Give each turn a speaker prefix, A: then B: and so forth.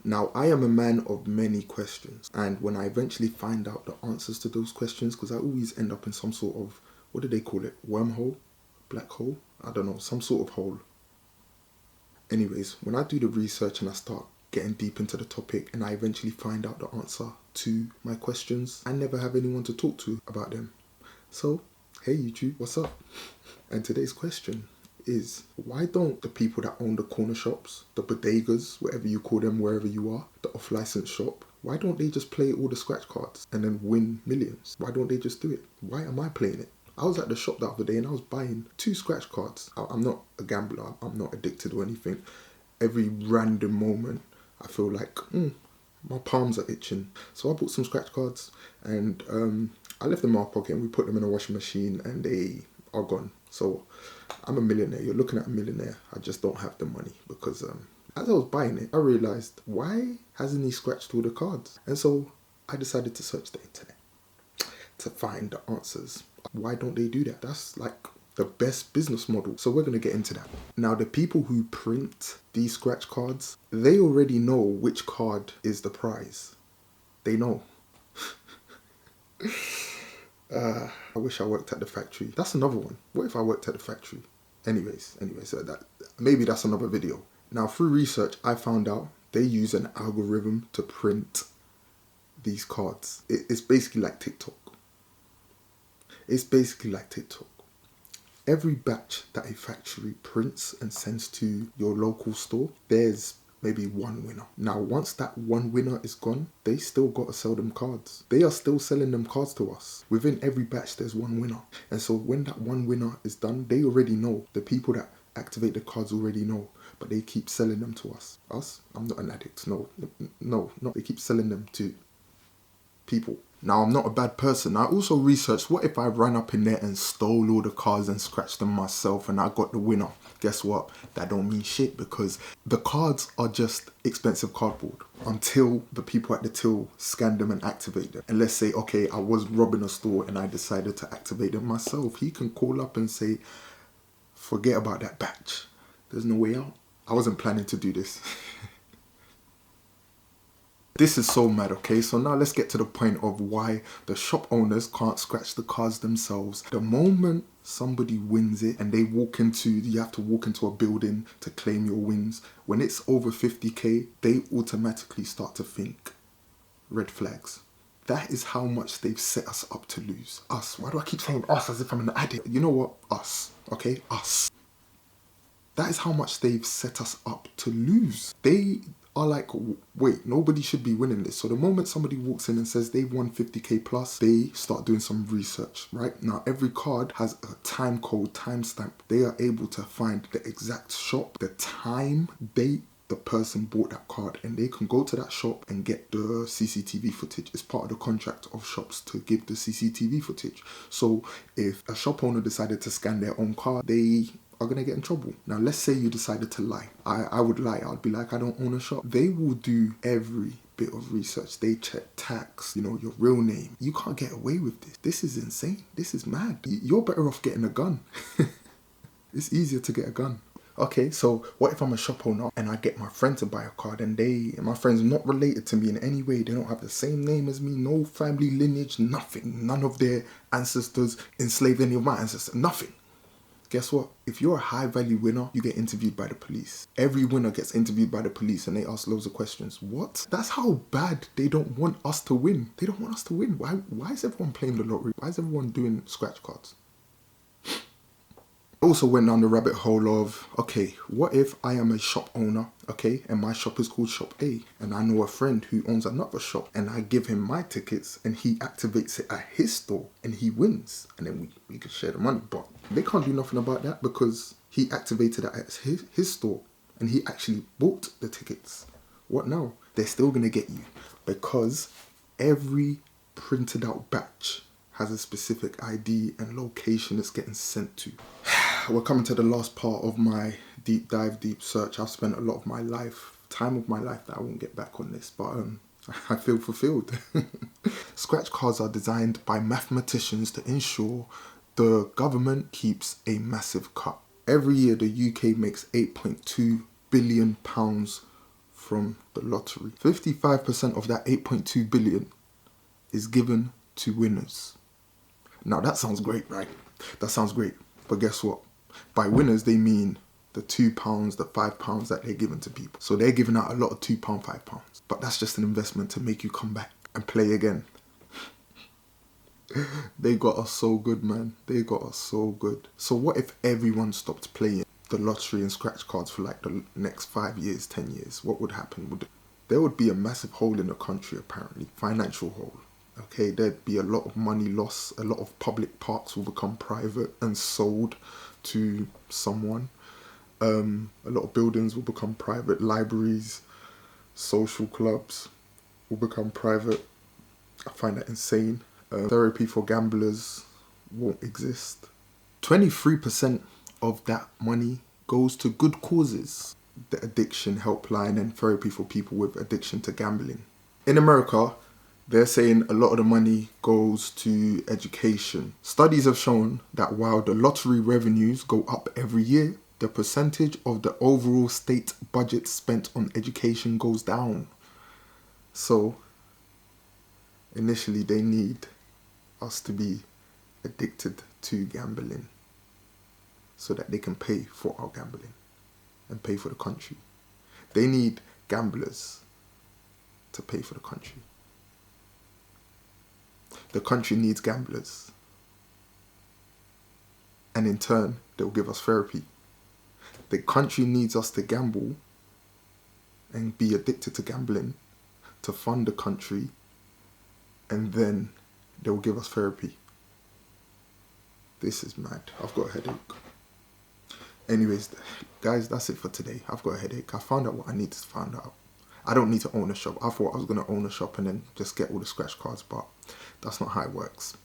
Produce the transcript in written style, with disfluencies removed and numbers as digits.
A: Now, I am a man of many questions, and when I eventually find out the answers to those questions, because I always end up in some sort of, what do they call it? Wormhole? Black hole? I don't know, some sort of hole. Anyways, when I do the research and I start getting deep into the topic and I eventually find out the answer to my questions, I never have anyone to talk to about them. So, hey YouTube, what's up? And today's question is, why don't the people that own the corner shops, the bodegas, whatever you call them, wherever you are, the off-license shop, why don't they just play all the scratch cards and then win millions? Why don't they just do it? Why am I playing it? I was at the shop the other day and I was buying 2 scratch cards. I'm not a gambler, I'm not addicted or anything. Every random moment I feel like, my palms are itching. So I bought some scratch cards and I left them in my pocket and we put them in a washing machine and they are gone. So I'm a millionaire. You're looking at a millionaire. I just don't have the money because as I was buying it, I realized, why hasn't he scratched all the cards? And so I decided to search the internet to find the answers. Why don't they do that? That's like the best business model. So we're going to get into that. Now, the people who print these scratch cards, they already know which card is the prize. They know. I wish I worked at the factory. That's another one. What if I worked at the factory? Anyways, so maybe that's another video. Now, through research, I found out they use an algorithm to print these cards. It's basically like TikTok. Every batch that a factory prints and sends to your local store, there's maybe one winner. Now, once that one winner is gone, they still got to sell them cards. They are still selling them cards to us. Within every batch, there's one winner. And so when that one winner is done, they already know. The people that activate the cards already know. But they keep selling them to us. Us? I'm not an addict. No. They keep selling them to people. Now, I'm not a bad person. I also researched, what if I ran up in there and stole all the cards and scratched them myself and I got the winner? Guess what? That don't mean shit because the cards are just expensive cardboard until the people at the till scan them and activate them. And let's say, okay, I was robbing a store and I decided to activate them myself. He can call up and say, forget about that batch. There's no way out. I wasn't planning to do this. This is so mad, okay? So now let's get to the point of why the shop owners can't scratch the cards themselves. The moment somebody wins it and you have to walk into a building to claim your wins. When it's over 50k, they automatically start to think red flags. That is how much they've set us up to lose. Us. Why do I keep saying us as if I'm an addict? You know what? Us. Okay? Us. That is how much they've set us up to lose. They are like, wait, nobody should be winning this. So the moment somebody walks in and says they've won 50k plus, they start doing some research, right? Now, every card has a time code, timestamp. They are able to find the exact shop, the time, date, the person bought that card, and they can go to that shop and get the CCTV footage. It's part of the contract of shops to give the CCTV footage. So if a shop owner decided to scan their own card, they are going to get in trouble. Now, let's say you decided to lie. I would lie. I'd be like, I don't own a shop. They will do every bit of research. They check tax, your real name. You can't get away with this. This is insane. This is mad. You're better off getting a gun. It's easier to get a gun. Okay, so what if I'm a shop owner and I get my friend to buy a card and my friend's not related to me in any way? They don't have the same name as me, no family lineage, nothing. None of their ancestors enslaved any of my ancestors, nothing. Guess what? If you're a high value winner, you get interviewed by the police. Every winner gets interviewed by the police and they ask loads of questions. What? That's how bad they don't want us to win. They don't want us to win. Why is everyone playing the lottery? Why is everyone doing scratch cards? I also went down the rabbit hole of, okay, what if I am a shop owner, okay, and my shop is called Shop A, and I know a friend who owns another shop, and I give him my tickets, and he activates it at his store, and he wins, and then we can share the money. But they can't do nothing about that because he activated it at his store, and he actually bought the tickets. What now? They're still going to get you because every printed out batch has a specific ID and location it's getting sent to. We're coming to the last part of my deep search. I've spent a lot of my life, time of my life that I won't get back on this, but I feel fulfilled. Scratch cards are designed by mathematicians to ensure the government keeps a massive cut. Every year, the UK makes £8.2 billion from the lottery. 55% of that 8.2 billion is given to winners. Now that sounds great, right? That sounds great. But guess what? By winners, they mean the £2, the £5 that they're giving to people. So they're giving out a lot of £2, £5. But that's just an investment to make you come back and play again. They got us so good, man. They got us so good. So what if everyone stopped playing the lottery and scratch cards for like the next 5 years, 10 years? What would happen? There would be a massive hole in the country, apparently. Financial hole. Okay, there'd be a lot of money lost. A lot of public parks will become private and sold to someone. A lot of buildings will become private. Libraries, social clubs will become private. I find that insane. Therapy for gamblers won't exist. 23% of that money goes to good causes. The addiction helpline and therapy for people with addiction to gambling. In America, they're saying a lot of the money goes to education. Studies have shown that while the lottery revenues go up every year, the percentage of the overall state budget spent on education goes down. So, initially they need us to be addicted to gambling so that they can pay for our gambling and pay for the country. They need gamblers to pay for the country. The country needs gamblers. And in turn, they'll give us therapy. The country needs us to gamble and be addicted to gambling to fund the country, and then they'll give us therapy. This is mad. I've got a headache. Anyways, guys, that's it for today. I've got a headache. I found out what I need to find out. I don't need to own a shop. I thought I was going to own a shop and then just get all the scratch cards, but that's not how it works.